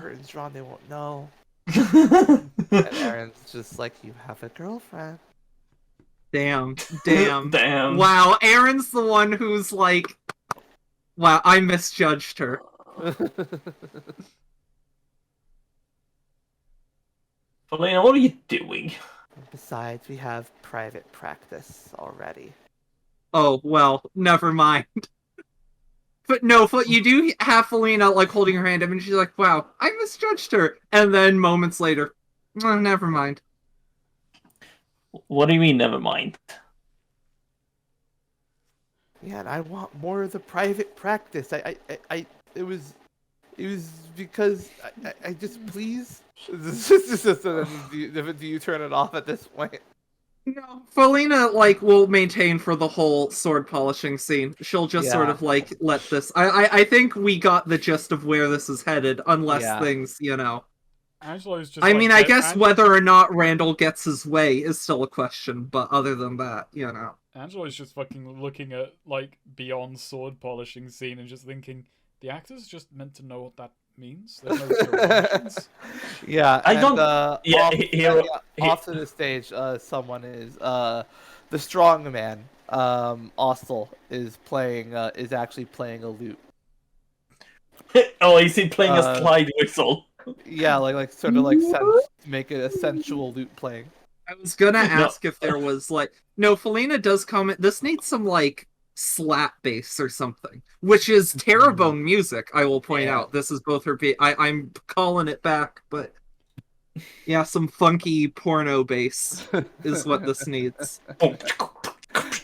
curtains drawn, they won't know. And Aaron's just like, you have a girlfriend. Damn. Damn. Damn. Wow, Aaron's the one who's like, wow, I misjudged her. Felina, what are you doing? Besides, we have private practice already. Oh, well, never mind. But no, you do have Felina, like, holding her hand up, and she's like, wow, I misjudged her. And then moments later, oh, never mind. What do you mean, never mind? Yeah, and I want more of the private practice. It was because I just please. Do you turn it off at this point? No, Felina, like, will maintain for the whole sword polishing scene. She'll just sort of, like, let this... I think we got the gist of where this is headed, unless things, you know... Angela's just I mean, I guess whether or not Randall gets his way is still a question, but other than that, you know. Angela's just fucking looking at, like, beyond sword polishing scene and just thinking, the actor's just meant to know what that means? There's no directions. Yeah, I don't... off to the stage, someone is... the strong man, Austell, is actually playing a lute. Oh, is he playing a slide whistle? Yeah, sort of make it a sensual lute playing. I was gonna ask if there was, like... No, Felina does comment, this needs some, like, slap bass or something. Which is Terrebone music, I will point out. This is both her... I'm calling it back, but... Yeah, some funky porno bass is what this needs.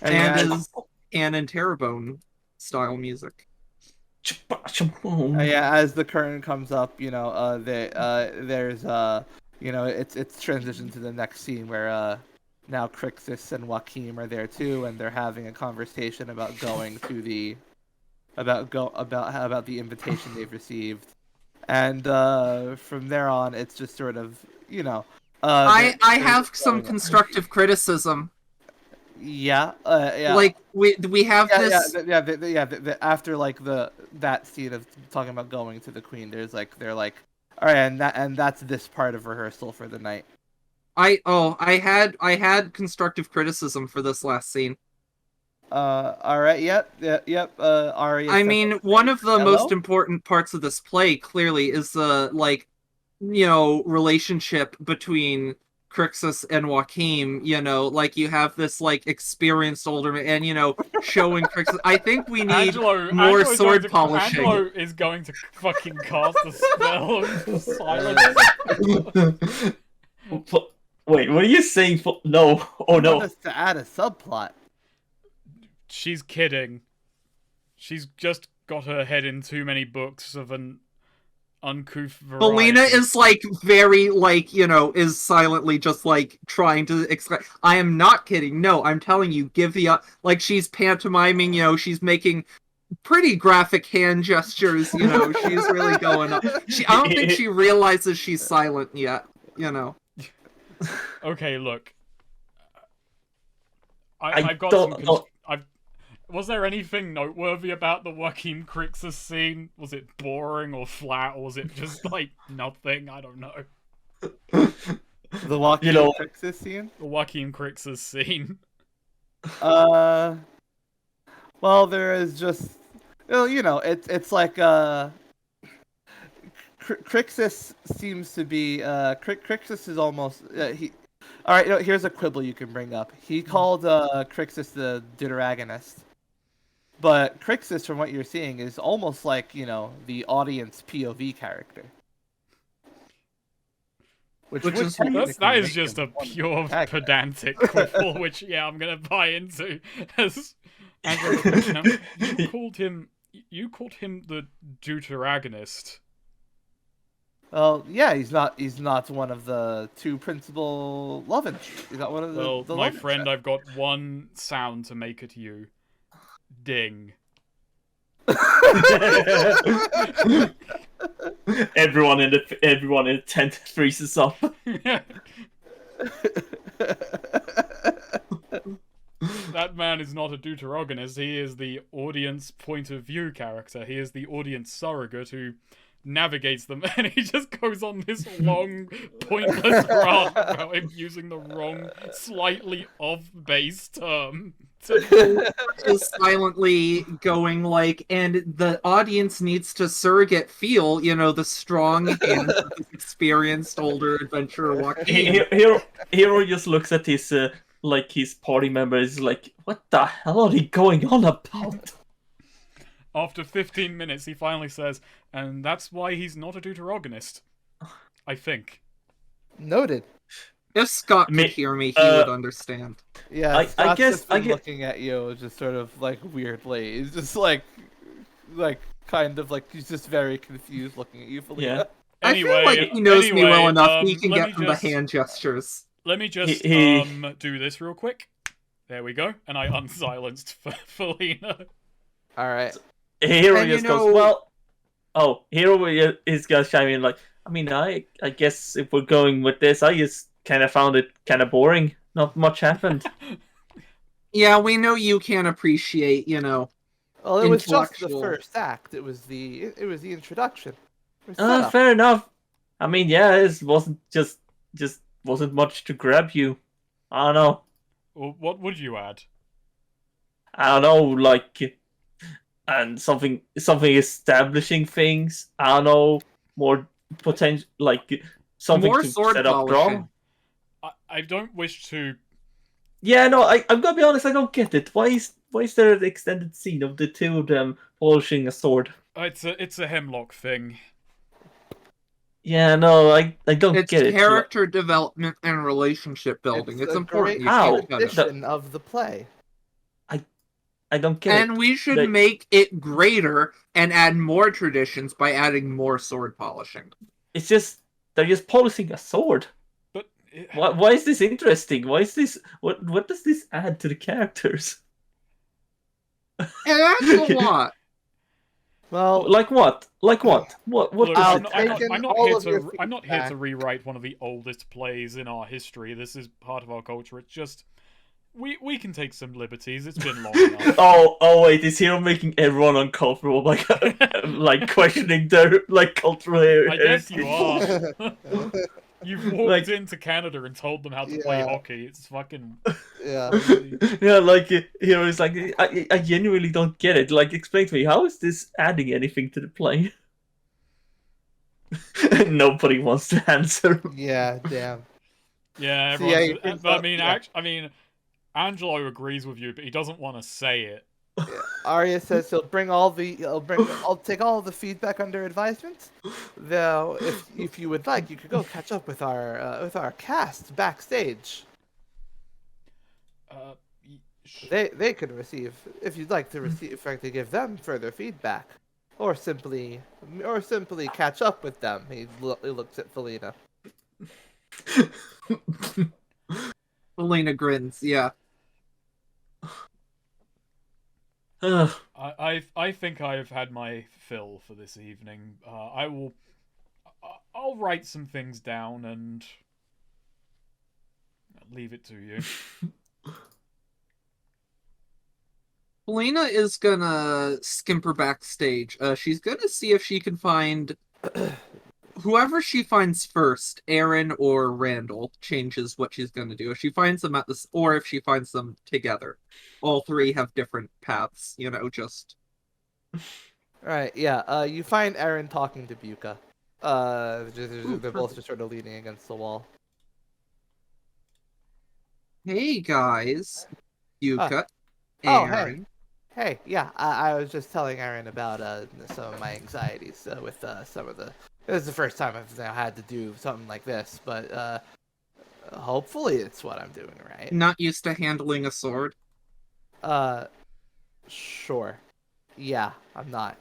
And in Terrebone style music. Yeah, as the curtain comes up, you know, there's you know, it's transitioned to the next scene where now Crixus and Joachim are there too, and they're having a conversation about going to the about the invitation they've received, and from there on, it's just sort of, you know, I have some constructive criticism. Yeah, Like we have this. After like that scene of talking about going to the Queen, they're like, all right, and that's this part of rehearsal for the night. I had constructive criticism for this last scene. All right, yep. Ari. I mean, one of the most important parts of this play clearly is the, like, you know, relationship between Crixus and Joachim. You know, like, you have this, like, experienced older man, and, you know, showing Crixus. I think we need more sword polishing. Angelo is going to fucking cast a spell of silence. Wait, what are you saying? No, oh no. Us to add a subplot. She's kidding. She's just got her head in too many books of an uncouth variety. Felina is, like, very, like, you know, is silently just, like, trying to explain. I am not kidding. No, I'm telling you, give the... like, she's pantomiming, you know, she's making pretty graphic hand gestures, you know, she's really going up. I don't think she realizes she's silent yet, you know. Okay, look. I've got some... Was there anything noteworthy about the Joachim Crixus scene? Was it boring or flat, or was it just, like, nothing? I don't know. The Joachim Crixus scene? The Joachim Crixus scene. Well, there is just... Well, you know, it's like, Crixus seems to be... Crixus is almost... Alright, you know, here's a quibble you can bring up. He called Crixus the deuteragonist. But Crixus, from what you're seeing, is almost like, you know, the audience POV character. That is just a pure pedantic quibble, which, yeah, I'm gonna buy into. You called him the deuteragonist. Well, yeah, he's not one of the two principal love interests. He's not one of the. Well, the my friend, I've got one sound to make it you. Ding. everyone in the tent freezes up. That man is not a deuteragonist. He is the audience point of view character. He is the audience surrogate who navigates them, and he just goes on this long, pointless rant about him using the wrong, slightly off-base term. Just silently going like, and the audience needs to surrogate feel, the strong hands of this experienced older adventurer Joaquin. Hero just looks at his his party members like, what the hell are they going on about? After 15 minutes, he finally says, and that's why he's not a deuteragonist. I think. Noted. If Scott could hear me, he would understand. Yeah, I guess just been looking at you, just sort of like weirdly. He's just like kind of like he's just very confused looking at you, Felina. Yeah. Anyway, I feel like he knows me well enough. He can get from the hand gestures. Let me just do this real quick. There we go, and I unsilenced Felina. All right. Hero just goes, well. Oh, Hero is gonna chime in like, I mean, I guess if we're going with this, I just kind of found it kind of boring. Not much happened. Yeah, we know you can't appreciate, Well, it was just the first act. It was the introduction. Fair enough. I mean, yeah, it wasn't just wasn't much to grab you. I don't know. Well, what would you add? I don't know, like, and something establishing things. I don't know, more potential, like something more to sword set up polishing. draw. I don't wish to. Yeah, no, I'm gonna be honest. I don't get it. Why is there an extended scene of the two of them polishing a sword? It's a Hemlock thing. Yeah, no, I don't get it. It's character development and relationship building. It's important. How of the play. I don't get it. And we should make it greater and add more traditions by adding more sword polishing. It's just they're just polishing a sword. But why is this interesting? Why is this? What does this add to the characters? And that's a lot. Well, like what? Like what? What? Look, does I'm not here to rewrite one of the oldest plays in our history. This is part of our culture. It's just we can take some liberties. It's been long enough. Oh wait, is Hero making everyone uncomfortable by like questioning their cultural heritage? I guess you are. You've walked into Canada and told them how to play hockey. It's fucking yeah. Yeah, Hero's like, I genuinely don't get it. Like, explain to me, how is this adding anything to the play? Nobody wants to answer. Yeah, damn. Yeah, everyone's, but I mean, Angelo agrees with you, but he doesn't want to say it. Yeah. Arya says I'll take all the feedback under advisement. Though, if you would like, you could go catch up with our cast backstage. They could receive, if you'd like to receive, in fact, to give them further feedback, or simply catch up with them. He looks at Felina. Felina grins. Yeah. I think I've had my fill for this evening. I'll write some things down and leave it to you. Felina is gonna skimper backstage. She's gonna see if she can find whoever she finds first, Aaron or Randall, changes what she's gonna do. If she finds them or if she finds them together. All three have different paths, just. Right, yeah. You find Aaron talking to Buka. They're both just sort of leaning against the wall. Hey guys, Buka. Aaron. Hey, yeah. I was just telling Aaron about some of my anxieties with some of the. This is the first time I've had to do something like this, but hopefully it's what I'm doing right. Not used to handling a sword. Sure. Yeah, I'm not.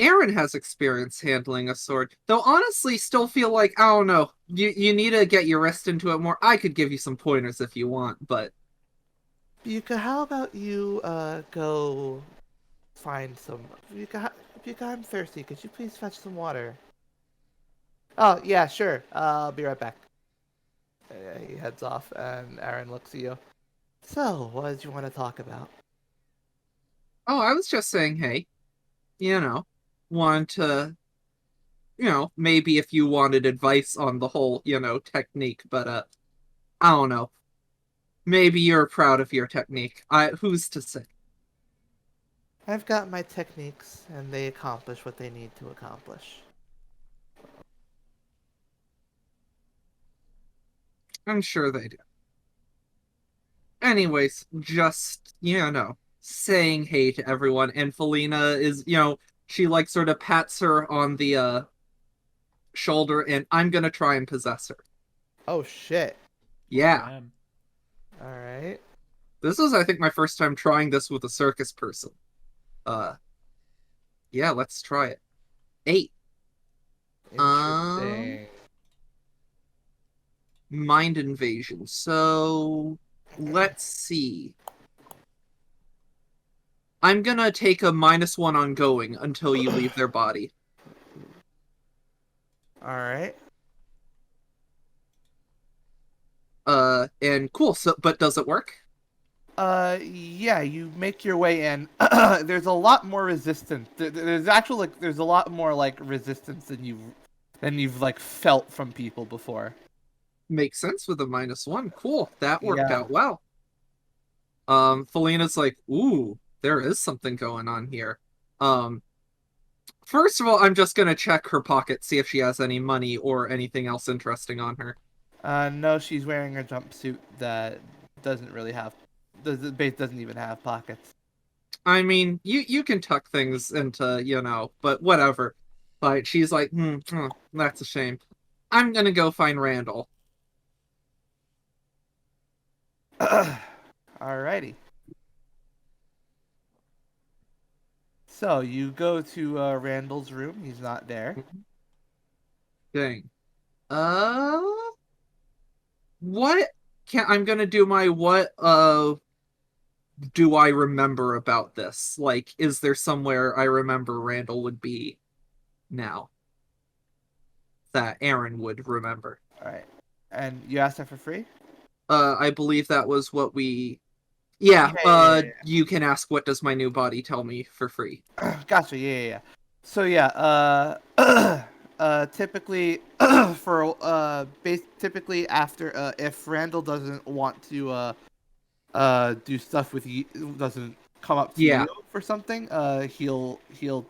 Aaron has experience handling a sword, though honestly still feel like, I don't know, you need to get your wrist into it more. I could give you some pointers if you want, but... Buka, how about you go find some... Buka, I'm thirsty. Could you please fetch some water? Oh, yeah, sure. I'll be right back. He heads off, and Aaron looks at you. So, what did you want to talk about? Oh, I was just saying, hey, want to, maybe if you wanted advice on the whole, technique, but I don't know. Maybe you're proud of your technique. Who's to say? I've got my techniques, and they accomplish what they need to accomplish. I'm sure they do. Anyways, just, saying hey to everyone. And Felina is, she like sort of pats her on the shoulder, and I'm gonna try and possess her. Oh shit. Yeah. Damn. Alright. This is, I think, my first time trying this with a circus person. Yeah, let's try it. 8. Interesting. Mind invasion. So let's see. I'm gonna take a -1 on going until you leave their body. Alright. And cool. So, but does it work? Yeah, you make your way in. There's a lot more resistance. There's actually there's a lot more resistance than you've felt from people before. Makes sense with a -1. Cool. That worked Yeah. out well. Felina's like, ooh, there is something going on here. First of all, I'm just gonna check her pocket, see if she has any money or anything else interesting on her. No, she's wearing a jumpsuit that doesn't really have. The base doesn't even have pockets. I mean, you can tuck things into, but whatever. But she's like, that's a shame. I'm gonna go find Randall. Alrighty. So you go to Randall's room. He's not there. Dang. What I'm gonna do my what do I remember about this? Like, is there somewhere I remember Randall would be now that Aaron would remember? All right. And you asked her for free? I believe that was what we. Yeah. Yeah. You can ask, what does my new body tell me for free? Gotcha. Yeah. So yeah. Typically, typically after if Randall doesn't want to do stuff with you, doesn't come up to Yeah. you for something, he'll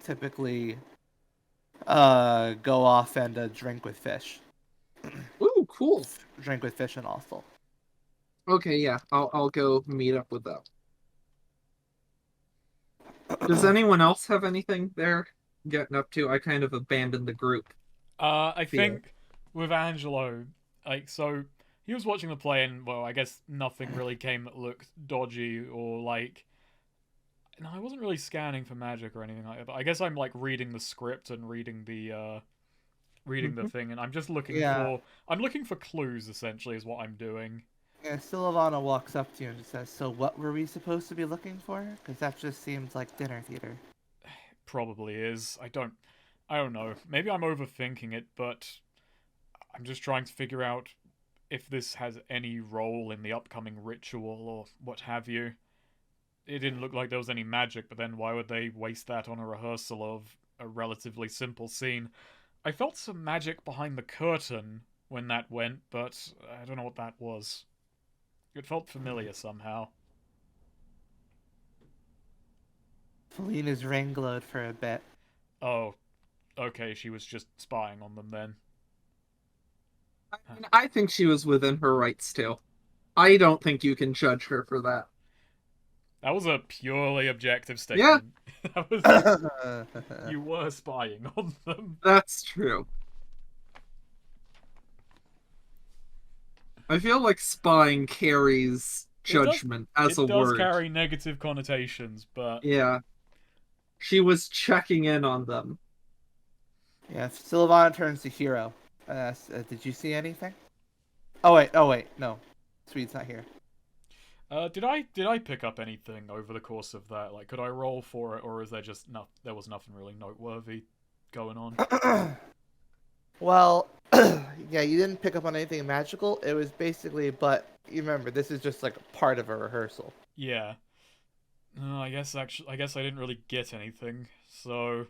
typically go off and drink with fish. Ooh, cool. Drink with fish and also. Okay, yeah, I'll go meet up with them. Does anyone else have anything they're getting up to? I kind of abandoned the group. I think with Angelo, so he was watching the play, and well, I guess nothing really came that looked dodgy or No, I wasn't really scanning for magic or anything like that. But I guess I'm reading the script and reading the thing, and I'm just looking I'm looking for clues. Essentially, is what I'm doing. Yeah, Silavana walks up to you and says, "So what were we supposed to be looking for? Because that just seems like dinner theater." Probably is. I don't know. Maybe I'm overthinking it, but I'm just trying to figure out if this has any role in the upcoming ritual or what have you. It didn't look like there was any magic, but then why would they waste that on a rehearsal of a relatively simple scene? I felt some magic behind the curtain when that went, but I don't know what that was. It felt familiar somehow. Felina's ring glowed for a bit. Oh, okay, she was just spying on them then. I think she was within her rights too. I don't think you can judge her for that. That was a purely objective statement. Yeah. That was... You were spying on them. That's true. I feel like spying carries judgment as a word. It does carry negative connotations, but... Yeah. She was checking in on them. Yeah, Silavana turns to Hero and asks, "Did you see anything?" Oh wait, no. Sweet's not here. Did I pick up anything over the course of that? Could I roll for it, or is there just there was nothing really noteworthy going on? Well, yeah, you didn't pick up on anything magical. It was basically, but you remember, this is just part of a rehearsal. Yeah. I guess I didn't really get anything. So,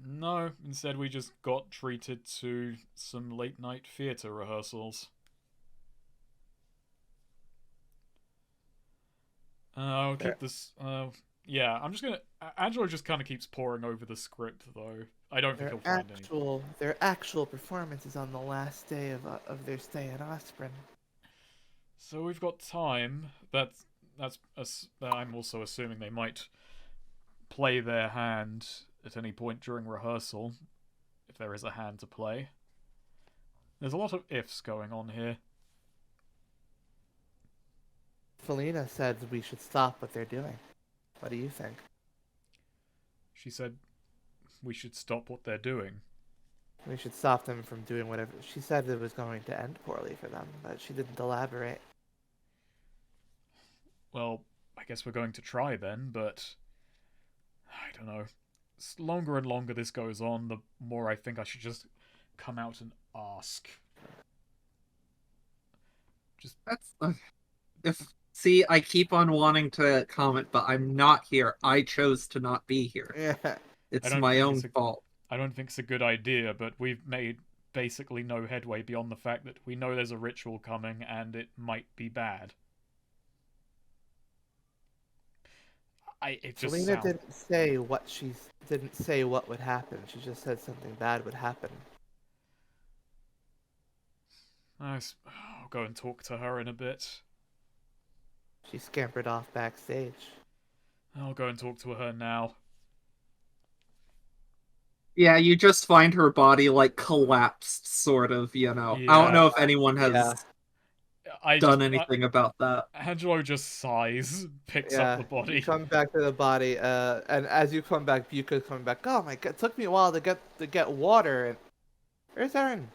No, instead we just got treated to some late-night theatre rehearsals. I'll keep this. Yeah, I'm just gonna. Angelo just kind of keeps poring over the script, though. I don't think he'll find anything. Their actual performances on the last day of their stay in Osprey. So we've got time. I'm also assuming they might play their hand at any point during rehearsal, if there is a hand to play. There's a lot of ifs going on here. Felina said we should stop what they're doing. What do you think? She said we should stop what they're doing. We should stop them from doing whatever. She said it was going to end poorly for them, but she didn't elaborate. Well, I guess we're going to try then, but I don't know. The longer and longer this goes on, the more I think I should just come out and ask. See, I keep on wanting to comment, but I'm not here. I chose to not be here. Yeah. It's my own fault. I don't think it's a good idea, but we've made basically no headway beyond the fact that we know there's a ritual coming and it might be bad. Felina didn't say what would happen. She just said something bad would happen. I'll go and talk to her in a bit. She scampered off backstage. I'll go and talk to her now. Yeah, you just find her body like collapsed, sort of, you know. Yeah. I don't know if anyone has done anything about that. Angelo just sighs, picks up the body. You come back to the body, and as you come back, Buka's coming back. Oh my god, it took me a while to get water. And where's Erin?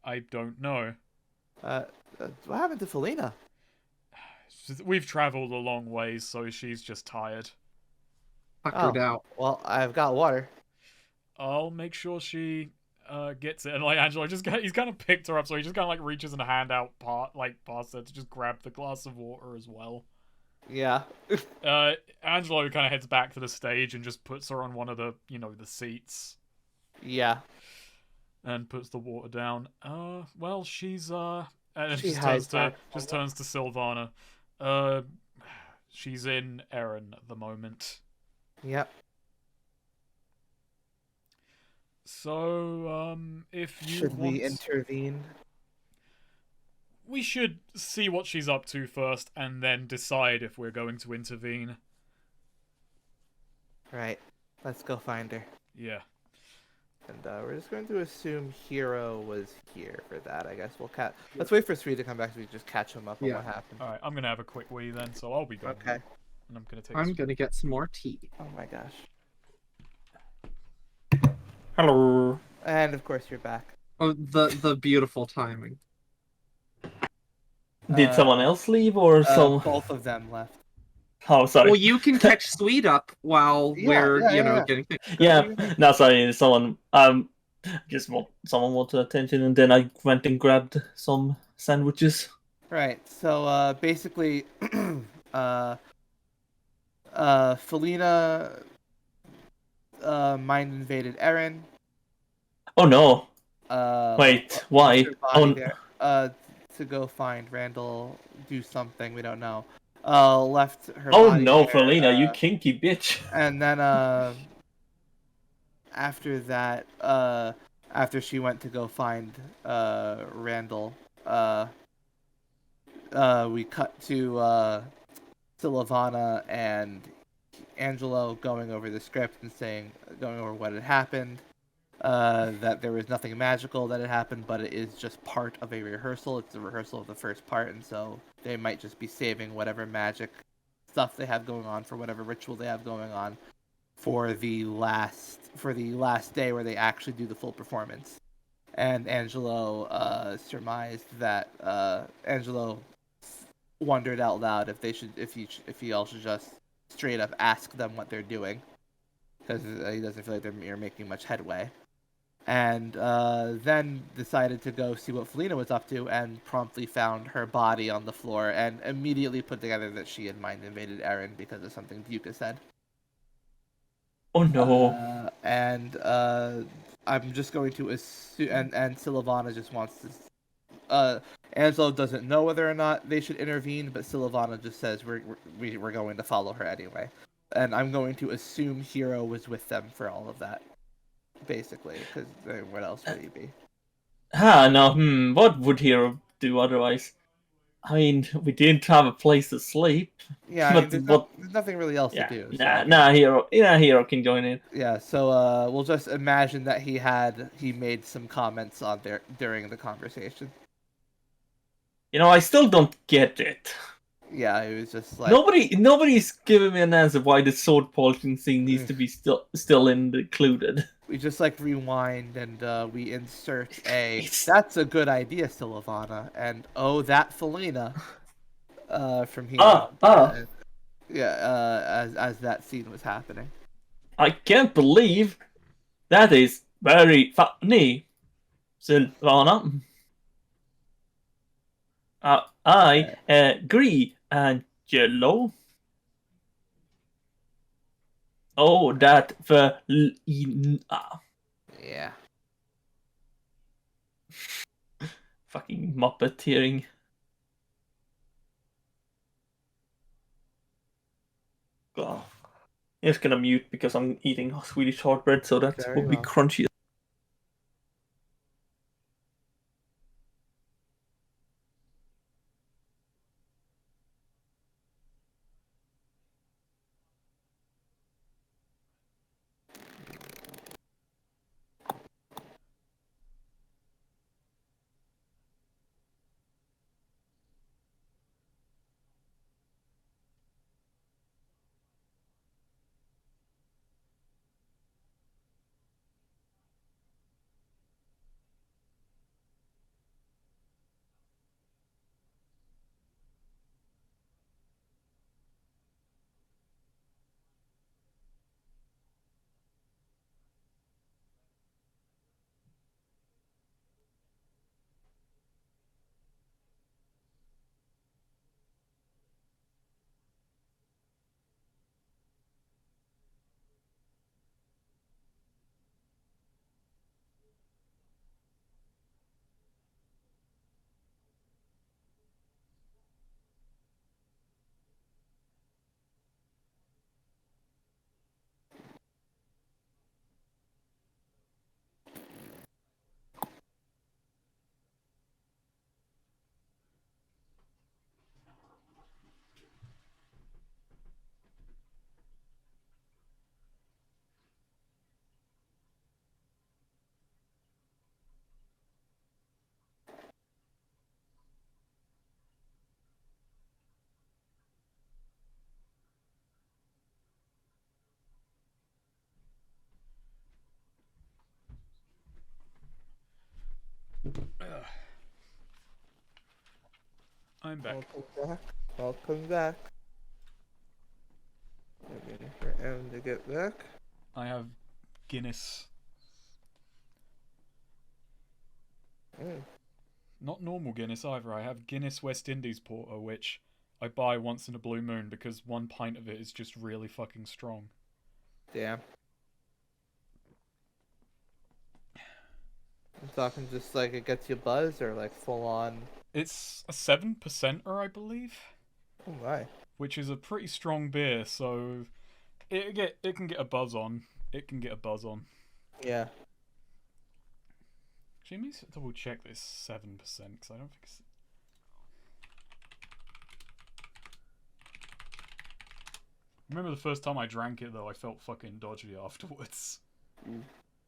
I don't know. What happened to Felina? We've traveled a long ways, so she's just tired. Tuckered out. Well, I've got water. I'll make sure she gets it. And like Angelo he's kind of picked her up, so he just kind of like reaches in a hand out past her to just grab the glass of water as well. Yeah. Angelo kind of heads back to the stage and just puts her on one of the the seats. Yeah. And puts the water down. Well, she's and she just turns to Sylvana. She's in Erin at the moment. Yep. So, if you should we intervene? We should see what she's up to first, and then decide if we're going to intervene. Right. Let's go find her. Yeah. And we're just going to assume Hero was here for that. I guess we'll let's wait for Sweet to come back so we can just catch him up on what happened. Alright, I'm gonna have a quick wee then, so I'll be going. Okay. And I'm gonna get some more tea. Oh my gosh. Hello. And of course you're back. Oh, the beautiful timing. Did someone else leave or some? Both of them left. Oh, sorry. Well, you can catch Sweet up while we're getting things. Yeah. No, sorry. Someone someone wanted attention, and then I went and grabbed some sandwiches. Right. So basically, Felina mind invaded Erin. Oh no. Wait, why? To go find Randall, do something, we don't know. Left her body no, there, Felina, you kinky bitch. And then after that, after she went to go find Randall, we cut to Lavana and Angelo going over the script and going over what had happened. That there was nothing magical that had happened, but it is just part of a rehearsal. It's a rehearsal of the first part, and so they might just be saving whatever magic stuff they have going on for whatever ritual they have going on for the last day where they actually do the full performance. And Angelo surmised that Angelo wondered out loud if he all should just straight up ask them what they're doing, because he doesn't feel like they're making much headway. And then decided to go see what Felina was up to, and promptly found her body on the floor, and immediately put together that she had mind invaded Erin because of something Buka said. Oh no. And I'm just going to assume, and Sylvana just wants to. Angelo doesn't know whether or not they should intervene, but Sylvana just says we're going to follow her anyway, and I'm going to assume Hero was with them for all of that, basically, because what else would he be? No. What would Hero do otherwise? I mean, we didn't have a place to sleep. Yeah, I But mean, what? there's nothing really else to Yeah. do. So, Nah. Nah. Hero. Yeah. Hero can join in. yeah, so we'll just imagine that he made some comments on there during the conversation. I still don't get it. Yeah, it was just like Nobody's giving me an answer why the sword polishing scene needs to be still included. we just like rewind and we insert that's a good idea, Sylvana, and oh that Felina from here. As that scene was happening. I can't believe that is very funny, Sylvana. I agree, Angelo. Oh, that Felina. Yeah. Fucking muppeteering. Oh. I'm just gonna mute because I'm eating Swedish shortbread, so that will be crunchy. I'm back. Welcome back. Waiting for Em to get back. I have Guinness. Not normal Guinness either. I have Guinness West Indies Porter, which I buy once in a blue moon because 1 pint of it is just really fucking strong. Damn. I'm talking just like it gets you buzz or like full on. It's a 7%er, I believe. Oh my. Which is a pretty strong beer, so it can get a buzz on. It can get a buzz on. Yeah. Actually, let me double check this 7% because I don't think it's. Remember the first time I drank it though, I felt fucking dodgy afterwards.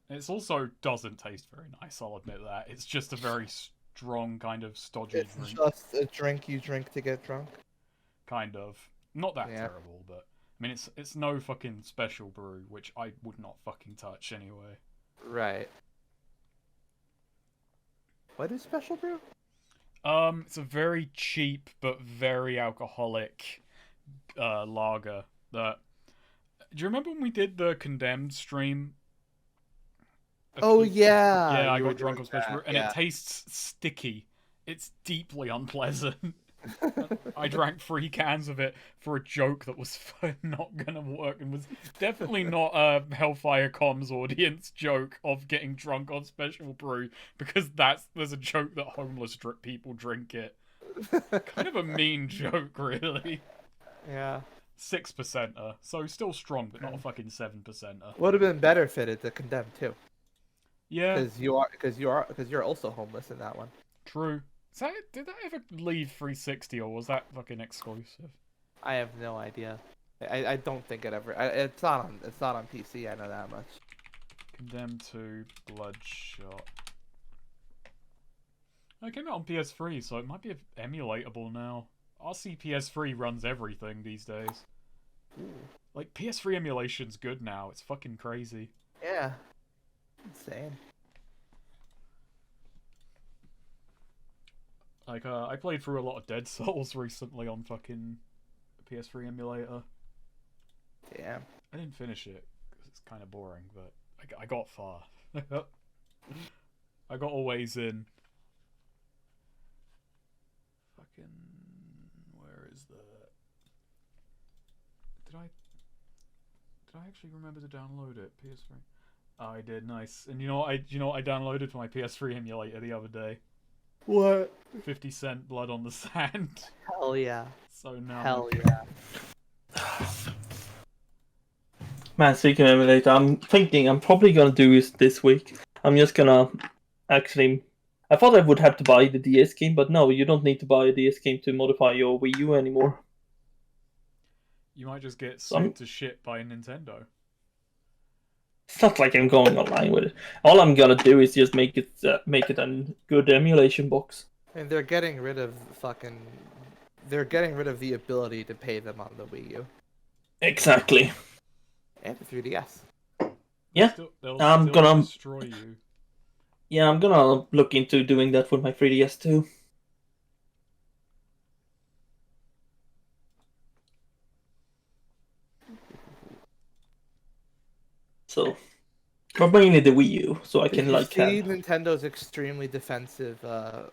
It also doesn't taste very nice, I'll admit that. It's just a very strong kind of stodgy drink. It's just a drink you drink to get drunk. Kind of. Not that terrible, but I mean it's no fucking special brew, which I would not fucking touch anyway. Right. What is special brew? It's a very cheap but very alcoholic lager that. Do you remember when we did the Condemned stream? Oh yeah. Yeah, I got drunk on special brew, and it tastes sticky. It's deeply unpleasant. I drank 3 cans of it for a joke that was not gonna work and was definitely not a Hellfire Comms audience joke of getting drunk on special brew, because there's a joke that homeless people drink it. Kind of a mean joke, really. Yeah. 6%er, so still strong, but not a fucking 7%er. Would have been better fitted to condemn too, Yeah, because you're also homeless in that one. true. Did that ever leave 360, or was that fucking exclusive? I have no idea. I don't think it ever. It's not on PC. I know that much. Condemned to Bloodshot. It came out on PS3, so it might be emulatable now. RC PS3 runs everything these days. Ooh. Like, PS3 emulation's good now. It's fucking crazy. Yeah. Insane. Like, I played through a lot of Dead Souls recently on fucking PS3 emulator. Damn. I didn't finish it, because it's kind of boring, but I got far. I got a ways in. Fucking... Where is the... Did I actually remember to download it? PS3? Oh, I did. Nice. And you know what I downloaded for my PS3 emulator the other day? What? 50 Cent Blood on the Sand. Hell yeah. So now. Hell yeah. Man, speaking of emulator, I'm thinking I'm probably gonna do this week. I'm just gonna actually. I thought I would have to buy the DS game, but no, you don't need to buy a DS game to modify your Wii U anymore. You might just get sued to shit by Nintendo. It's not like I'm going online with it. All I'm gonna do is just make it a good emulation box. And they're getting rid of They're getting rid of the ability to pay them on the Wii U Exactly. and the 3DS. Yeah, They'll I'm still gonna- destroy you. Yeah, I'm gonna look into doing that with my 3DS too. So, but mainly the Wii U, so I Did can you like see have. Nintendo's extremely defensive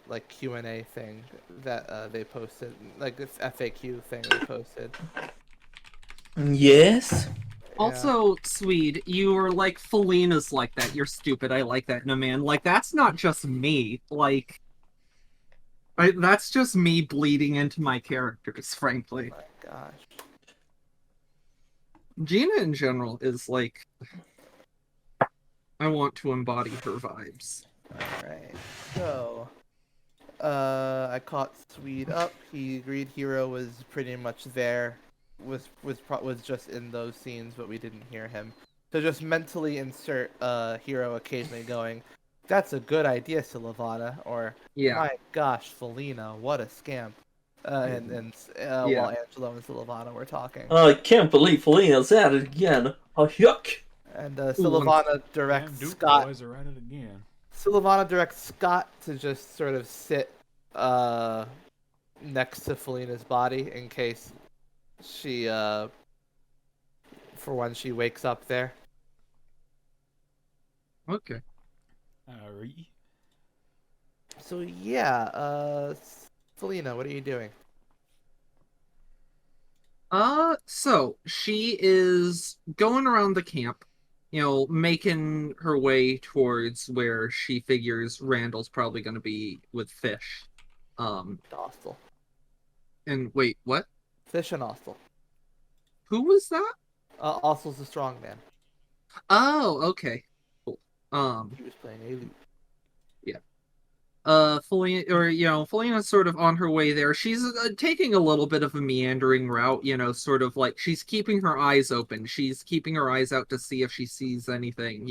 like Q&A thing that they posted, like this FAQ thing they posted? Yes. Also, Swede, you are like Felina's like that. You're stupid. I like that in a man. Like, that's not just me. Like, that's just me bleeding into my characters, frankly. Oh my gosh. Gina in general is like, I want to embody her vibes. Alright, so I caught Swede up. He agreed Hero was pretty much there. Was just in those scenes, but we didn't hear him. So just mentally insert Hero occasionally going, "That's a good idea, Silavana," or Yeah. "My gosh, Felina, what a scam." Yeah. While Angelo and Silavana were talking. I can't believe Felina's at it again. Oh, yuck. And Silavana directs Damn, Duke Scott. boys are at it again. Silavana directs Scott to just sort of sit next to Felina's body in case she for when she wakes up there. Okay. Alright. So yeah, Felina, what are you doing? So she is going around the camp, making her way towards where she figures Randall's probably going to be with Fish. Hostile. And wait, what? Fish and Hostile. Who was that? Hostle's the strong man. Oh, okay. Cool. He was playing a lute. Felina's sort of on her way there. She's taking a little bit of a meandering route, sort of like she's keeping her eyes open. She's keeping her eyes out to see if she sees anything,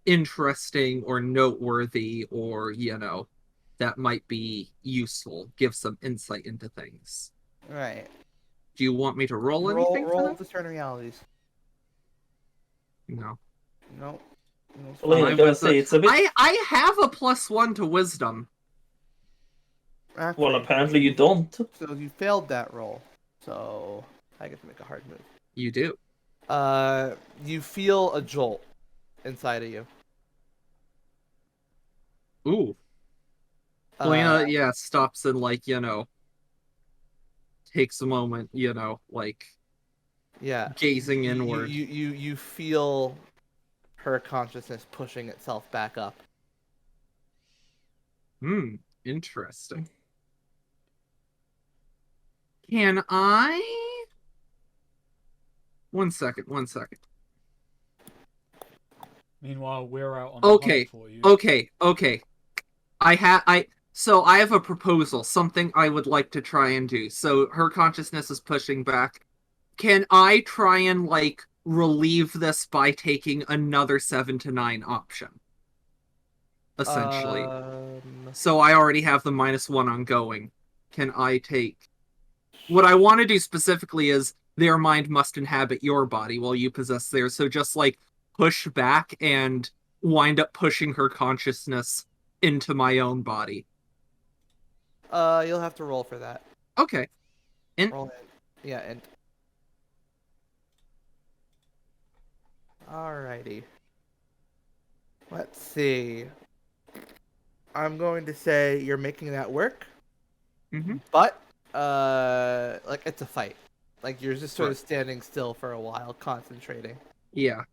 interesting or noteworthy or, that might be useful, give some insight into things. Right. Do you want me to roll anything for Roll that? discern realities. No. Nope. Felina, I gotta say, it's a bit. I have a +1 to wisdom. Actually, Well, apparently you don't. So you failed that roll. So I get to make a hard move. You do. You feel a jolt inside of you. Ooh. Felina, stops and takes a moment, like Yeah. gazing You inward. you feel her consciousness pushing itself back up. Interesting. Can I? One second. Meanwhile, we're out on the hunt Okay, for you. okay. So I have a proposal, something I would like to try and do. So her consciousness is pushing back. Can I try and like relieve this by taking another 7 to 9 option? Essentially. So I already have the -1 ongoing. Can I take... What I want to do specifically is their mind must inhabit your body while you possess theirs. So just like push back and wind up pushing her consciousness into my own body. You'll have to roll for that. Okay. Roll it. Yeah, and alrighty. Let's see. I'm going to say you're making that work, but like it's a fight. Like you're just sort of standing still for a while, concentrating. Yeah.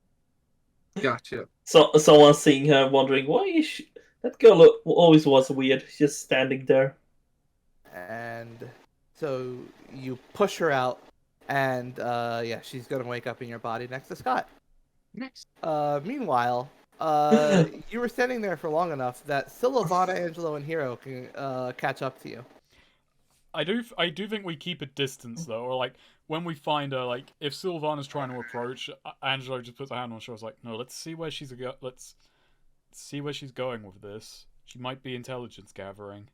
Gotcha. So someone seeing her wondering why is she... That girl always was weird, just standing there. And so you push her out, and yeah, she's gonna wake up in your body next to Scott. Next. Meanwhile, you were standing there for long enough that Silvana, Angelo, and Hero can catch up to you. I do think we keep a distance though, or like when we find her, like if Sylvana's trying to approach, Angelo just puts a hand on her shoulder, like, no, let's see where she's let's see where she's going with this. She might be intelligence gathering.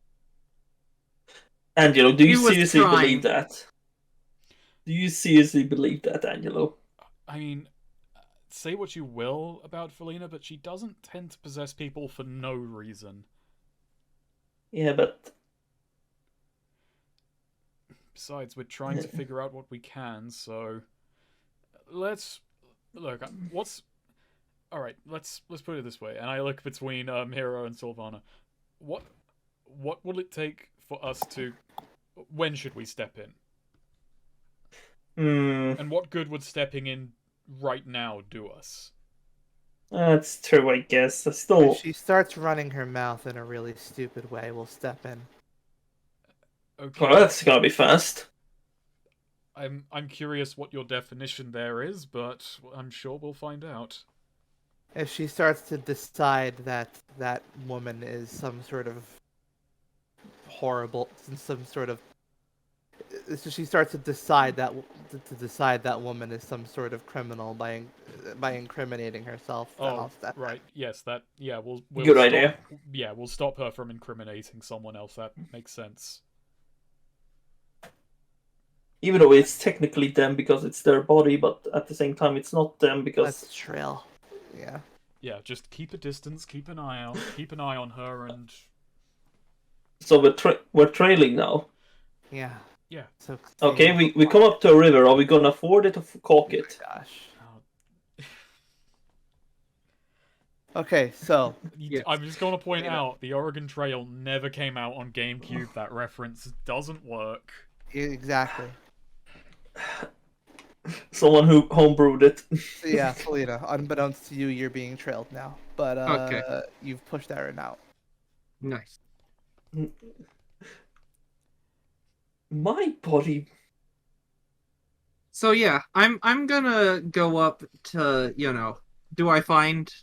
Angelo, do you He was seriously trying. believe that? Do you seriously believe that, Angelo? I mean, say what you will about Felina, but she doesn't tend to possess people for no reason. Yeah, but besides, we're trying to figure out what we can, so let's look. All right? Let's put it this way, and I look between Hero and Sylvana. What will it take for us to? When should we step in? And what good would stepping in right now do us? That's true, I guess. If she starts running her mouth in a really stupid way, we'll step in. Okay. Well, that's gonna be fast. I'm curious what your definition there is, but I'm sure we'll find out. If she starts to decide that that woman is some sort of horrible, some sort of, so she starts to decide that woman is some sort of criminal by incriminating herself. Oh, right. Yes, that. Yeah, we'll good stop, idea. Yeah, we'll stop her from incriminating someone else. That makes sense. Even though it's technically them because it's their body, but at the same time it's not them because that's trail. Yeah. Yeah, just keep a distance, keep an eye out, keep an eye on her, and so we're trailing now. Yeah. Yeah. So okay, we come up to a river. Are we gonna ford it or caulk it? Gosh. Okay, so yes. I'm just gonna point out the Oregon Trail never came out on GameCube. That reference doesn't work. Exactly. Someone who homebrewed it. So yeah, Felina, unbeknownst to you, you're being trailed now. But Okay. You've pushed Aaron out. Nice. My body. So yeah, I'm gonna go up to, do I find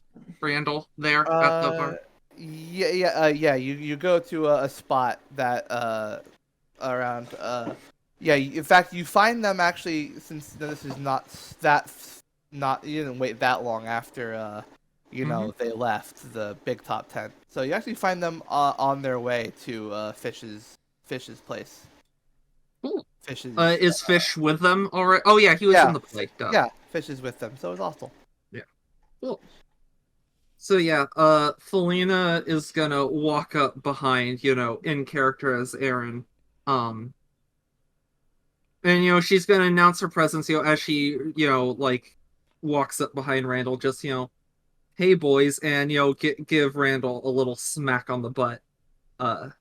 Randall there at the bar? Yeah. You go to a spot that around yeah. In fact, you find them actually, since this is not you didn't wait that long after they left the big top tent. So you actually find them on their way to Fish's place. Cool. Fish's Is Fish with them already? Oh yeah, he was in the plate. Yeah, Fish is with them, so it's awesome. Yeah. Cool. So yeah, Felina is gonna walk up behind, in character as Aaron. And she's gonna announce her presence, as she, like walks up behind Randall, just, hey boys, and give Randall a little smack on the butt. Oh,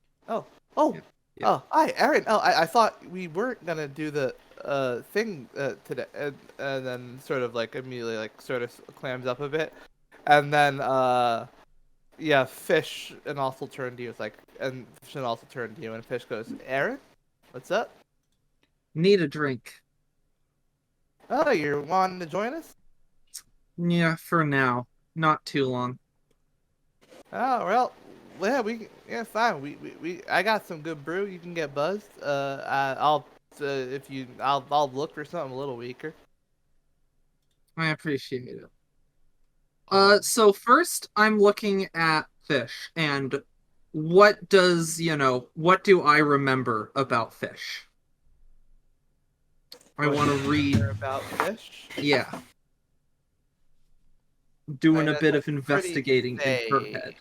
Yeah. Yeah. Oh, hi, Aaron. Oh, I thought we weren't gonna do the thing today, and then sort of like immediately like sort of clams up a bit, and then yeah, Fish and also turned to you. It's like, and Fish and also turned to you, and Fish goes, Aaron, what's up? Need a drink. Oh, you're wanting to join us? Yeah, for now. Not too long. Oh yeah, fine. I got some good brew. You can get buzzed. I'll if you I'll look for something a little weaker. I appreciate it. Um, So first I'm looking at Fish, and what does, what do I remember about Fish? I what want to do you read, remember about Fish? yeah, I doing mean, a bit of that's pretty investigating in her vague. head.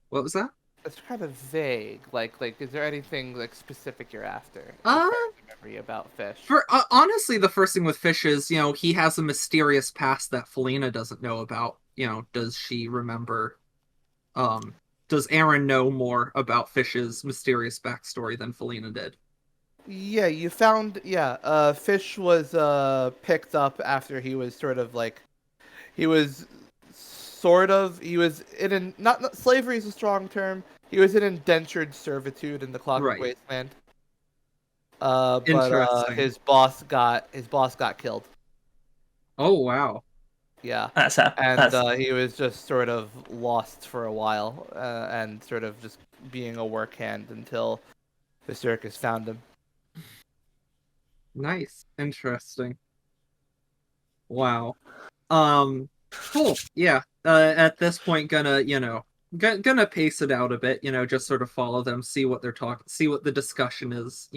What was that? That's kind of vague. Like, is there anything like specific you're after as Uh, far as memory about Fish? for honestly, the first thing with Fish is, he has a mysterious past that Felina doesn't know about. Does she remember? Does Aaron know more about Fish's mysterious backstory than Felina did? Yeah, you found Fish was picked up after he was sort of like he was he was in an not slavery is a strong term. He was in indentured servitude in the Clockwork Right. Wasteland. But Interesting. his boss got killed. Oh, wow. Yeah, That's a and that's he was just sort of lost for a while, and sort of just being a work hand until the circus found him. Nice. Interesting. Wow. Cool. Yeah. At this point, gonna pace it out a bit, just sort of follow them, see what they're talking, see what the discussion is,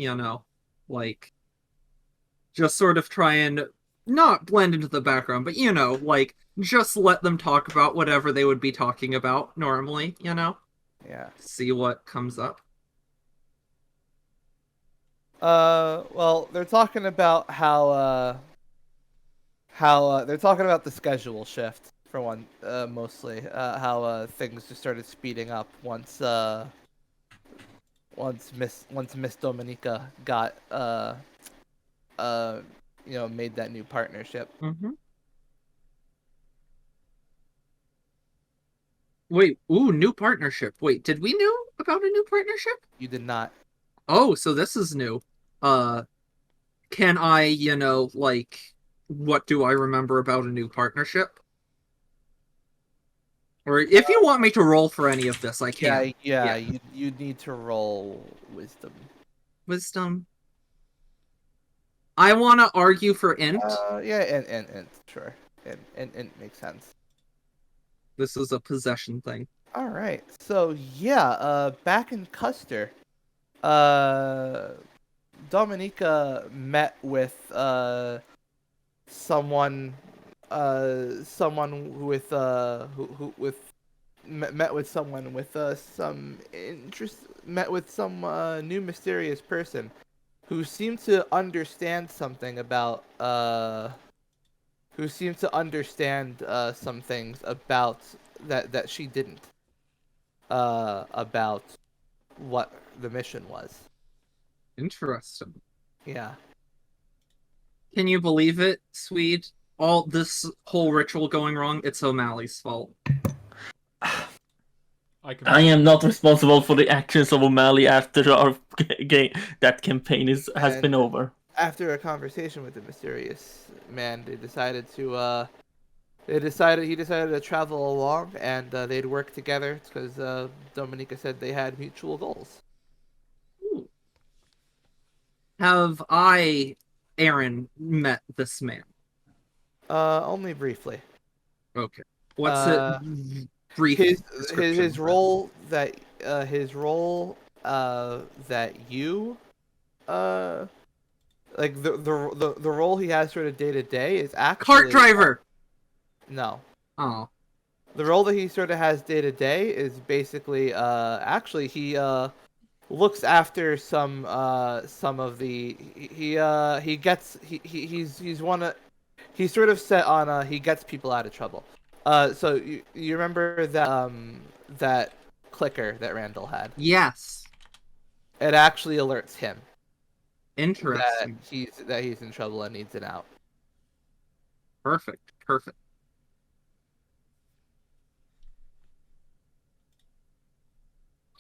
like just sort of try and not blend into the background, but like just let them talk about whatever they would be talking about normally, Yeah. see what comes up. Well, they're talking about how they're talking about the schedule shift for one, mostly. How things just started speeding up once Miss Dominica got uh made that new partnership. Mm-hmm. Wait, ooh, new partnership. Wait, did we know about a new partnership? You did not. Oh, so this is new. Uh, can I, like, what do I remember about a new partnership? Or if you want me to roll for any of this, I Yeah, can. yeah. Yeah. You need to roll wisdom. Wisdom. I want to argue for int. Yeah, and sure, and makes sense. This is a possession thing. All right. So yeah, back in Custer, uh, Dominica met with someone someone with who with met with someone with some interest met with some new mysterious person who seemed to understand something about who seemed to understand some things about that she didn't about what the mission was. Interesting. Yeah. Can you believe it, Swede? All this whole ritual going wrong, it's O'Malley's fault. I am not responsible for the actions of O'Malley after our game. That campaign has been And over. after a conversation with the mysterious man, they decided he decided to travel along, and they'd work together because Dominica said they had mutual goals. Ooh. Have I, Aaron, met this man? Only briefly. Okay. What's it? Uh, Brief his description. his role that you like the role he has sort of day to day is actually Cart driver. no. Oh. The role that he sort of has day to day is basically actually he looks after some of the he gets he's one of he's sort of set on he gets people out of trouble. So you remember that that clicker that Randall had? Yes. it actually alerts him that Interesting. he's in trouble and needs an out. Perfect. Perfect.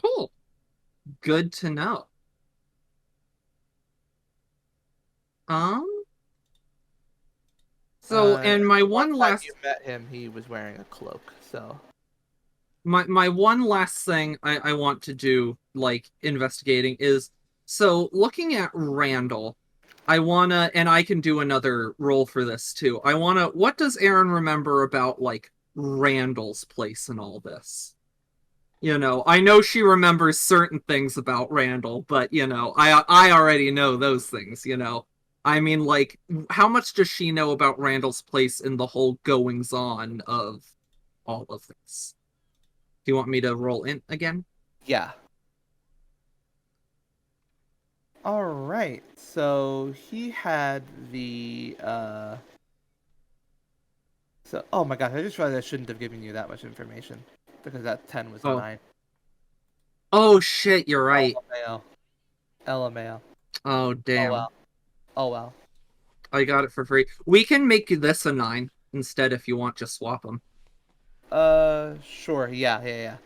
Cool. Good to know. Um. So, and my The one one time last you met him, he was wearing a cloak. So my one last thing I want to do, like investigating, is so looking at Randall. I wanna, and I can do another roll for this too. I wanna. What does Aaron remember about like Randall's place in all this? I know she remembers certain things about Randall, but I already know those things. I mean, like, how much does she know about Randall's place in the whole goings on of all of this? Do you want me to roll in again? yeah. All right. So he had the So oh my gosh, I just realized I shouldn't have given you that much information because that 10 was a Oh, 9. oh shit, you're right. LMAO. LMAO. Oh Oh damn, well. Oh well. I got it for free. We can make this a 9 instead if you want. Just swap them. Sure. Yeah.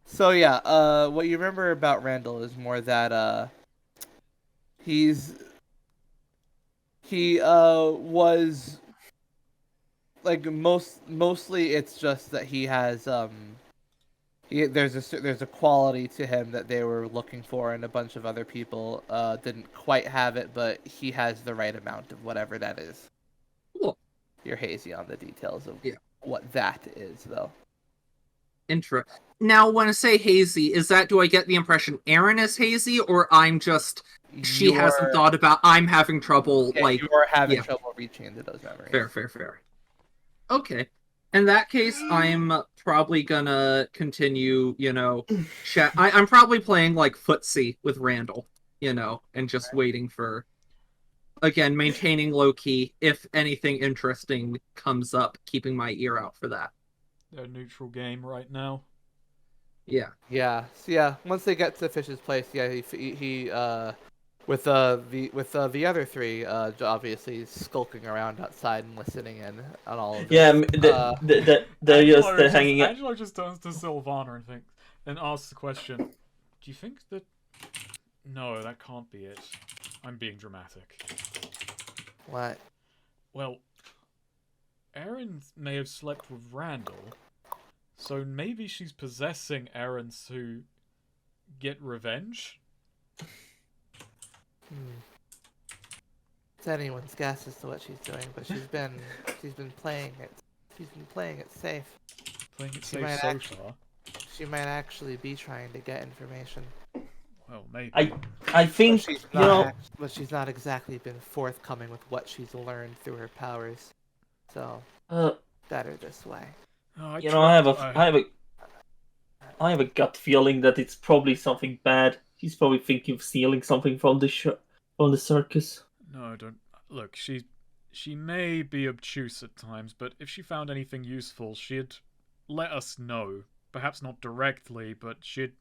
So yeah, what you remember about Randall is more that he's he was like mostly it's just that he has there's a quality to him that they were looking for, and a bunch of other people didn't quite have it, but he has the right amount of whatever that is. Cool. You're hazy on the details of Yeah. what that is, though. Now, when I say hazy, is that, do I get the impression Aaron is hazy, or she hasn't You're thought about, I'm having trouble, yeah, like, you're having yeah, trouble reaching into those memories. fair. Okay. In that case, I'm probably gonna continue, chat. I'm probably playing, like, footsie with Randall, and just waiting for, again, maintaining low key. If anything interesting comes up, keeping my ear out for that. They're a neutral game right now. Yeah. Yeah. So yeah, once they get to Fish's place, yeah, he with the other three obviously skulking around outside and listening in on all of Yeah, this. they're just hanging out. Angelo just turns to Sylvana and asks the question, "Do you think that? No, that can't be it. I'm being dramatic. What? Well, Erin may have slept with Randall, so maybe she's possessing Erin to get revenge." It's anyone's guess as to what she's doing, but she's been playing it. She's been playing it safe. Playing it She safe might so far. She might actually be trying to get information. Well, maybe. I think But she's not exactly been forthcoming with what she's learned through her powers. So better this way. Oh, I have a gut feeling that it's probably something bad. He's probably thinking of stealing something from the circus. No, don't look. She may be obtuse at times, but if she found anything useful, she'd let us know. Perhaps not directly, but she'd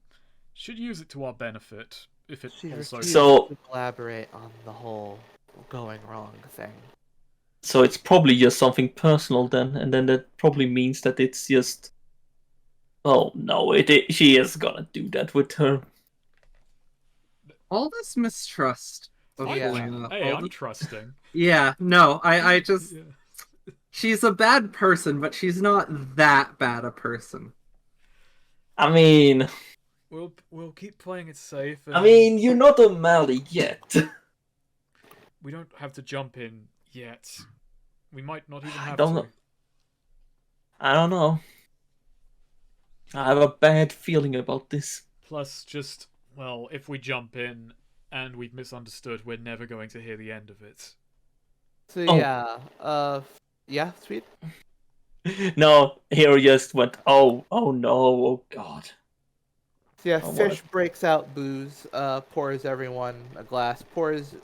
use it to our benefit. If it She also refused So- to collaborate on the whole going wrong thing. So it's probably just something personal then, and then that probably means that it's just. Oh no! She is gonna do that with her. All this mistrust of Yeah. Elena. Hey, I'm trusting. Yeah, no, I just Yeah. she's a bad person, but she's not that bad a person. I mean, We'll keep playing it safe. you're not O'Malley yet. We don't have to jump in yet. We might not even have don't to. know. I don't know. I have a bad feeling about this. Plus, well, if we jump in and we've misunderstood, we're never going to hear the end of it. So Oh. yeah, sweet. No, Hero just went, oh no, oh god. So yeah, Oh, Fish breaks out booze, pours everyone a glass, pours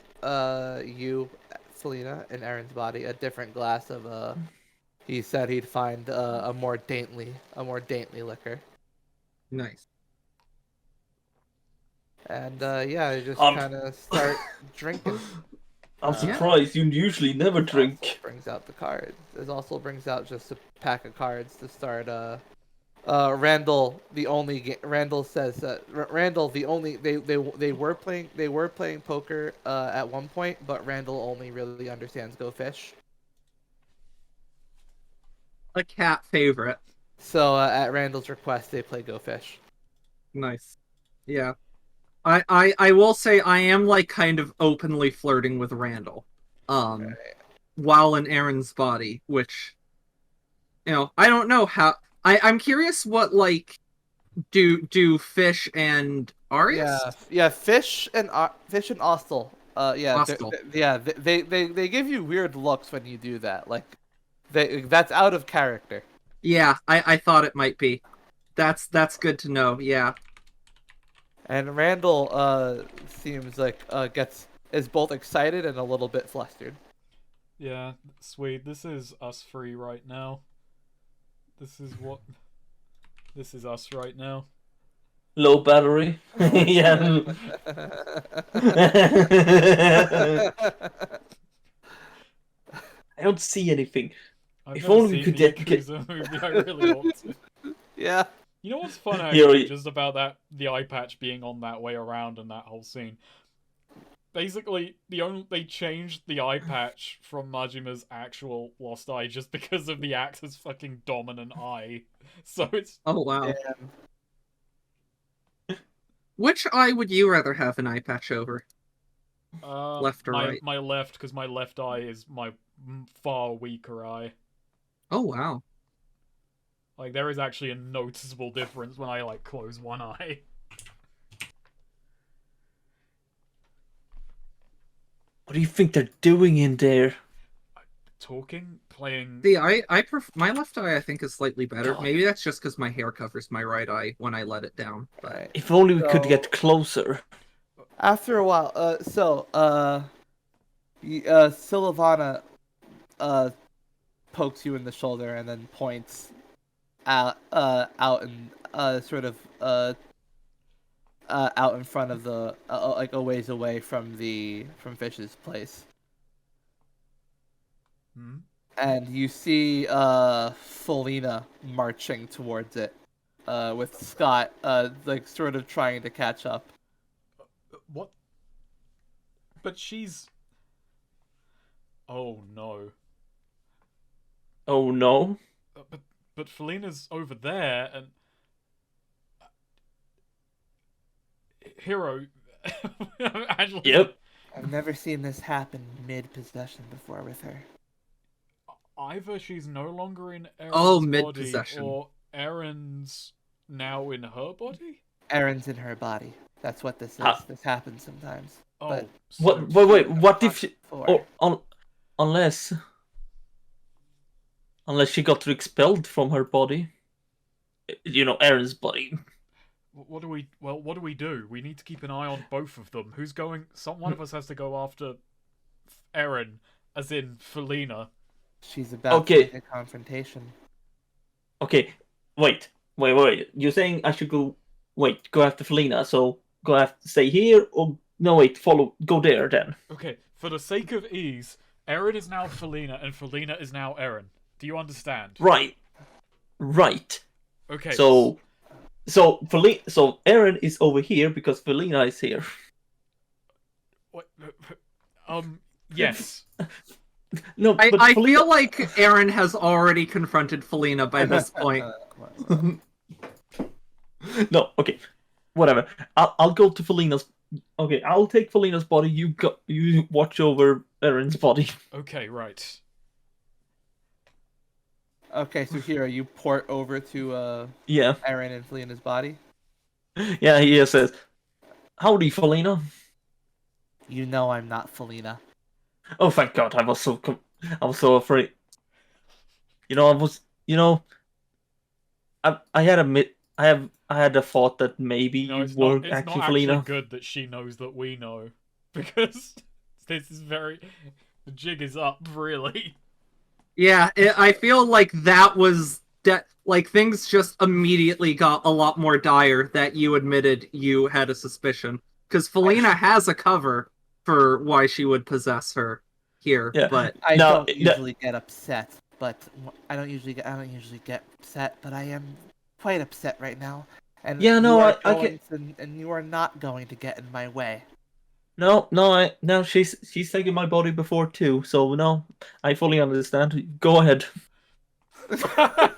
you, Selena, in Aaron's body a different glass of he said he'd find a more daintily liquor. Nice. And yeah, they just Um, kind of start drinking. I'm Uh, surprised. You usually never Also drink. brings out the cards. It also brings out just a pack of cards to start. Randall, Randall says that Randall, the only they were playing poker at one point, but Randall only really understands Go Fish. A cat favorite. So at Randall's request, they play Go Fish. Nice. Yeah. I will say I am like kind of openly flirting with Randall. Right. While in Aaron's body, which I don't know how I'm curious what like do Fish and Arius? Yeah. Fish and Ostel. Yeah, Hostile. they give you weird looks when you do that. Like, that's out of character. Yeah, I thought it might be. That's good to know, yeah. And Randall seems like is both excited and a little bit flustered. Yeah, sweet. This is us free right now. This is us right now. Low battery. Yeah. I don't see anything. I've If never only we seen could the get Yakuza movie. I really want to. Yeah. You know what's fun Here actually, we- just about the eye patch being on that way around and that whole scene. Basically, they changed the eye patch from Majima's actual lost eye just because of the actor's fucking dominant eye. So it's Oh wow. And Which eye would you rather have an eye patch over? Left or my right? my left, because my left eye is my far weaker eye. Oh wow. Like there is actually a noticeable difference when I like close one eye. What do you think they're doing in there? Talking, playing. My left eye I think is slightly better. God. Maybe that's just because my hair covers my right eye when I let it down. But right. If only we could So- get closer. After a while, Sylvana pokes you in the shoulder and then points out and sort of out in front of the like a ways away from Fish's place. Hmm? And you see Felina marching towards it, with Scott like sort of trying to catch up. What? But she's. Oh no. Oh no. But Felina's over there and. Hero. Angela. Yep. I've never seen this happen mid-possession before with her. Either she's no longer in Erin's Oh, body, mid-possession. or Erin's now in her body. Erin's in her body. That's what this is. Huh. This happens sometimes. Oh, But- so Wait. What if she... Before. Unless she got expelled from her body. You know, Aaron's body. What do we? Well, what do we do? We need to keep an eye on both of them. Who's going? One of us has to go after Erin, as in Felina. She's about Okay. to make a confrontation. Okay, wait. You're saying I should go after Felina, so stay here, or no, wait, go there then. Okay, for the sake of ease, Erin is now Felina, and Felina is now Erin. Do you understand? Right. Okay. So Erin is over here because Felina is here. What? Yes. No, but I Felina... feel like Aaron has already confronted Felina by this point. No, okay, whatever. I'll go to Felina's. Okay, I'll take Felina's body. You watch over Erin's body. Okay. Right. Okay, so here you port over to Yeah, Erin and Felina's body. yeah. He says, "Howdy, Felina." You know I'm not Felina. Oh, thank God! I was so afraid. I had a thought that maybe No, you it's were not. It's actually not actually Felina. good that she knows that we know, because this is very. The jig is up, really. Yeah, I feel like that was like things just immediately got a lot more dire that you admitted you had a suspicion. Because Felina has a cover for why she would possess her here, Yeah. but I No, don't usually get upset, but I don't usually get upset, but I am quite upset right now. And Yeah, no, you are I get. and you are not going to get in my way. No, she's taken my body before too, so no, I fully understand. Go ahead.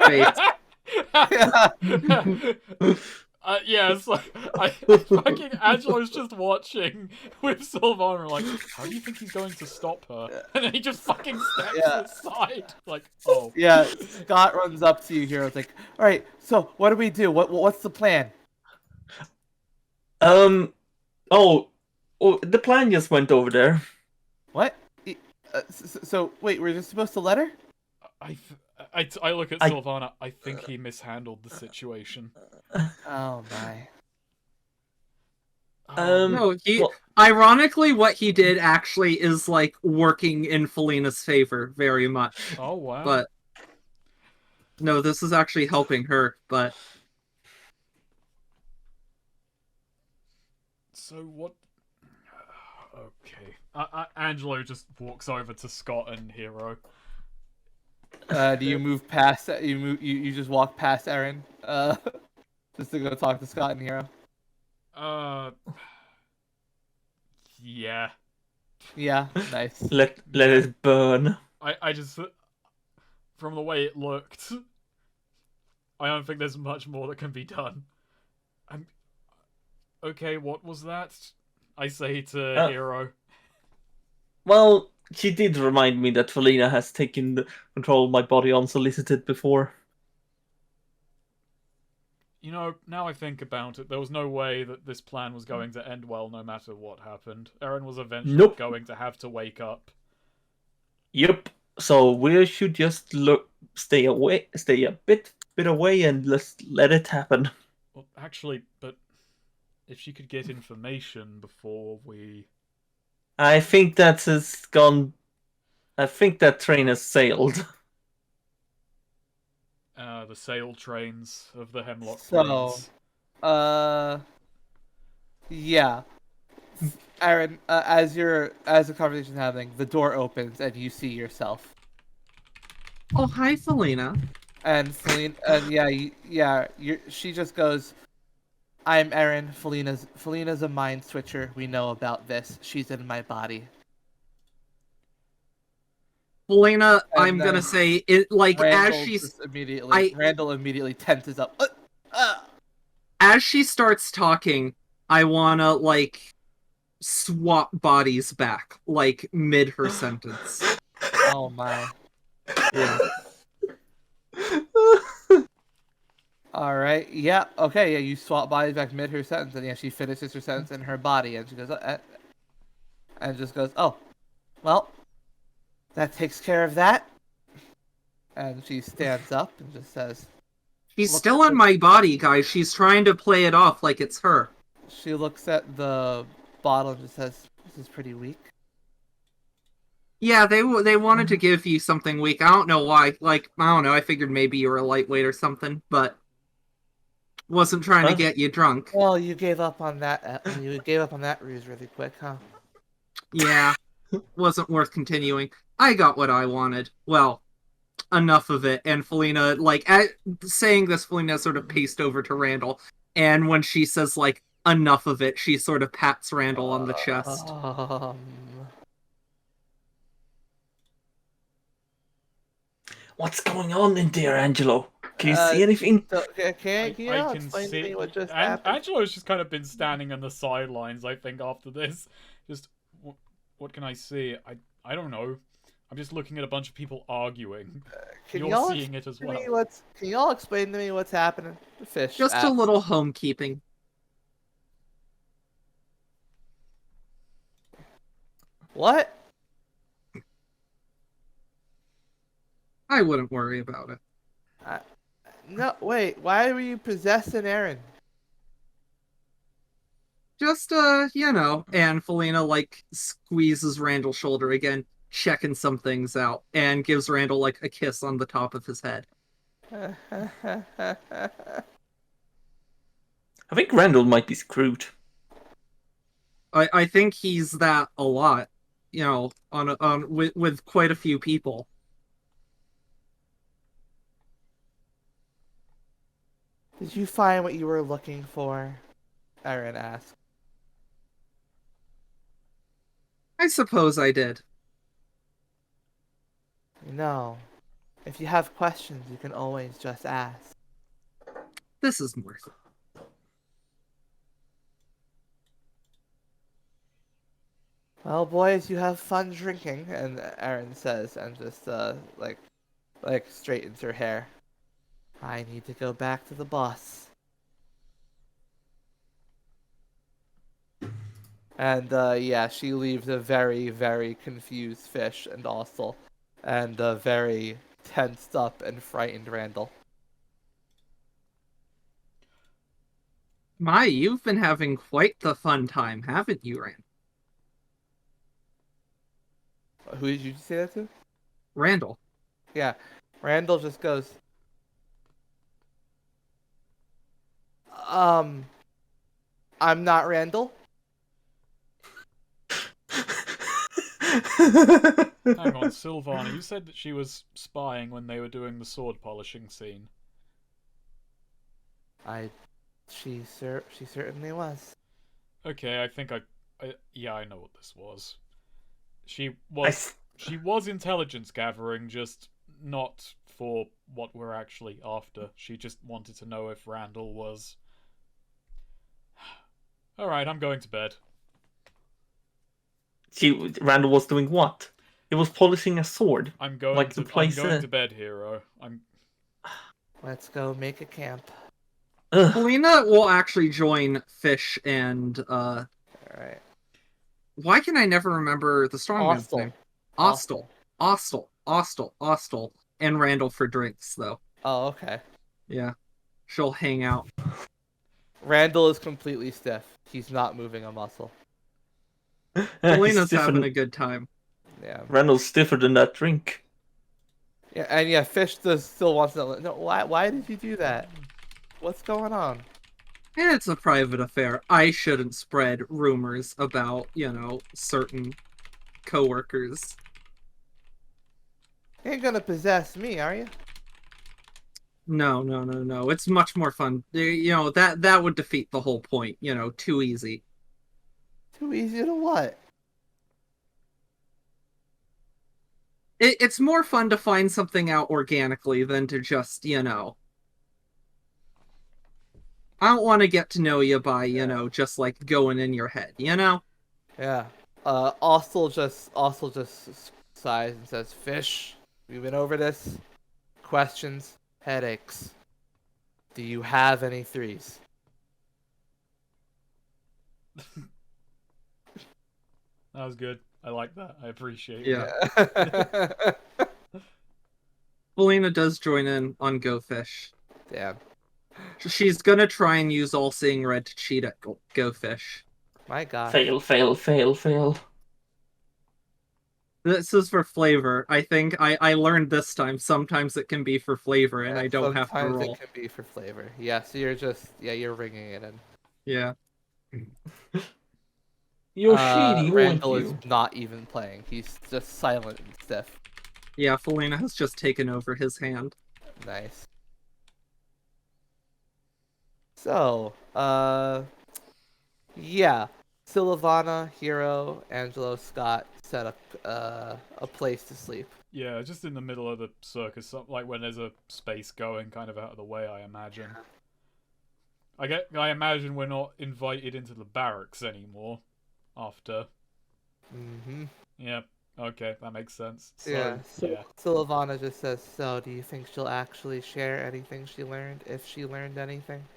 Face. Yeah, it's like fucking Angelo's just watching with Sylvana, like, how do you think he's going to stop her? And then he just fucking steps Yeah. aside, like, oh. Yeah, Scott runs up to you here. It's like, all right, so what do we do? What's the plan? Oh, the plan just went over there. What? So wait, we're just supposed to let her? I look at Sylvana. I think he mishandled the situation. Oh my. no, well, ironically, what he did actually is like working in Felina's favor very much. Oh wow. But no, this is actually helping her. But so what? Okay. Angelo just walks over to Scott and Hero. Do you move past? You just walk past Aaron. Just to go talk to Scott and Hero. Yeah. Yeah, nice. let it burn. I just, from the way it looked, I don't think there's much more that can be done. Okay, what was that? I say to Hero. Well, she did remind me that Felina has taken the control of my body unsolicited before. You know, now I think about it, there was no way that this plan was going to end well no matter what happened. Eren was eventually going to have to wake up. Yep. So we should just stay a bit away, and let's let it happen. Well, actually, but if she could get information before we... I think that has gone. I think that train has sailed. The sail trains of the Hemlock So, Plains. Yeah. Aaron, as the conversation's happening, the door opens and you see yourself. oh, hi, Felina. And Feline, she just goes, "I'm Aaron. Felina's a mind switcher. We know about this. She's in my body." Felina, And I'm then gonna say it like Randall as she's just Randall immediately tenses up. As she starts talking, I wanna like swap bodies back, like mid her sentence. Oh my. Yeah. All right. Yeah. Okay. Yeah. You swap bodies back mid her sentence, and yeah, she finishes her sentence in her body, and she goes, and just goes, "Oh, well, that takes care of that." And she stands up and just says, She's Look still at in my body, guys. She's trying to play it off like it's her. she looks at the bottle and just says, "This is pretty weak." Yeah, they wanted to give you something weak. I don't know why. Like, I don't know. I figured maybe you were a lightweight or something, but wasn't trying to get you drunk. Well, you gave up on that. You gave up on that ruse really quick, huh? Yeah, wasn't worth continuing. I got what I wanted. Well, enough of it. And Felina, like, saying this, Felina sort of paced over to Randall. And when she says, like, enough of it, she sort of pats Randall on the chest. What's going on in there, Angelo? Can you see anything? So, can you I can explain see... to me what just happened? Angelo's just kind of been standing on the sidelines, I think, after this. Just, what can I see? I don't know. I'm just looking at a bunch of people arguing. You're seeing it as well. Can y'all explain to me what's happening? The fish. Just a little homekeeping. What? I wouldn't worry about it. No, wait. Why were you possessing Aaron? Just, and Felina, like, squeezes Randall's shoulder again, checking some things out, and gives Randall, like, a kiss on the top of his head. I think Randall might be screwed. I think he's that a lot, you know, on with quite a few people. Did you find what you were looking for? Aaron asked. I suppose I did. You know, if you have questions, you can always just ask. This is more. Well, boys, you have fun drinking, and Aaron says, and just like straightens her hair. I need to go back to the boss. And yeah, she leaves a very, very confused Fish and Austell, and a very tensed up and frightened Randall. My, you've been having quite the fun time, haven't you, Who did you say that to? Randall? Yeah, Randall just goes, I'm not Randall. Hang on, Sylvana, you said that she was spying when they were doing the sword polishing scene. She certainly was. Okay, I think yeah, I know what this was. She was intelligence gathering, just not for what we're actually after. She just wanted to know if Randall was... Alright, I'm going to bed. Randall was doing what? He was polishing a sword. I'm going Like to the place, I'm going to bed, hero. Let's go make a camp. Ugh. Helena will actually join Fish and All right. why can I never remember the strongman's Austell. name? Austell, and Randall for drinks though. Oh, okay. Yeah, she'll hang out. Randall is completely stiff. He's not moving a muscle. Helena's having a good time. Yeah. Randall's stiffer than that drink. Yeah, and yeah, Fish still wants to know. No, why did you do that? What's going on? It's a private affair. I shouldn't spread rumors about, certain coworkers. You ain't gonna possess me, are you? No. It's much more fun. That would defeat the whole point. Too easy. Too easy to what? It's more fun to find something out organically than to just, I don't want to get to know you by, just like going in your head, Yeah. Austell just sighs and says, "Fish, we've been over this. Questions, headaches. Do you have any threes?" That was good. I like that. I appreciate it. Yeah. Felina does join in on Go Fish. Damn. She's gonna try and use All Seeing Red to cheat at Go Fish. My God. Fail. This is for flavor. I think I learned this time. Sometimes it can be for flavor, and I don't have to roll. Sometimes it can be for flavor. Yeah, so you're ringing it in. Yeah. You're shady, Randall weren't is you? not even playing. He's just silent and stiff. Yeah, Felina has just taken over his hand. Nice. So, yeah. Sylvana, Hero, Angelo, Scott set up a place to sleep. Yeah, just in the middle of the circus, like when there's a space going kind of out of the way, I imagine. I imagine we're not invited into the barracks anymore after. Mm-hmm. Yeah, okay, that makes sense. So, Yeah. yeah. Sylvana just says, "So, do you think she'll actually share anything she learned, if she learned anything?"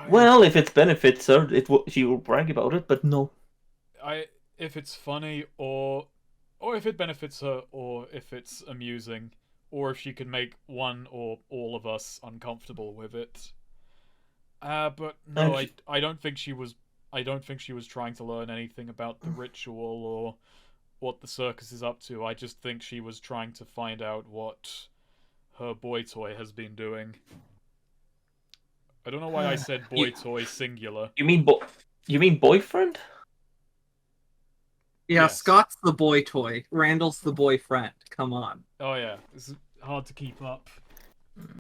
Well, if it benefits her, she will brag about it, but no. If it's funny, or if it benefits her, or if it's amusing, or if she can make one or all of us uncomfortable with it. But no, I don't think she was. I don't think she was trying to learn anything about the ritual or what the circus is up to. I just think she was trying to find out what her boy toy has been doing. I don't know why I said boy toy singular. You mean boyfriend? Yeah, Yes. Scott's the boy toy. Randall's the boyfriend. Come on. Oh yeah, it's hard to keep up.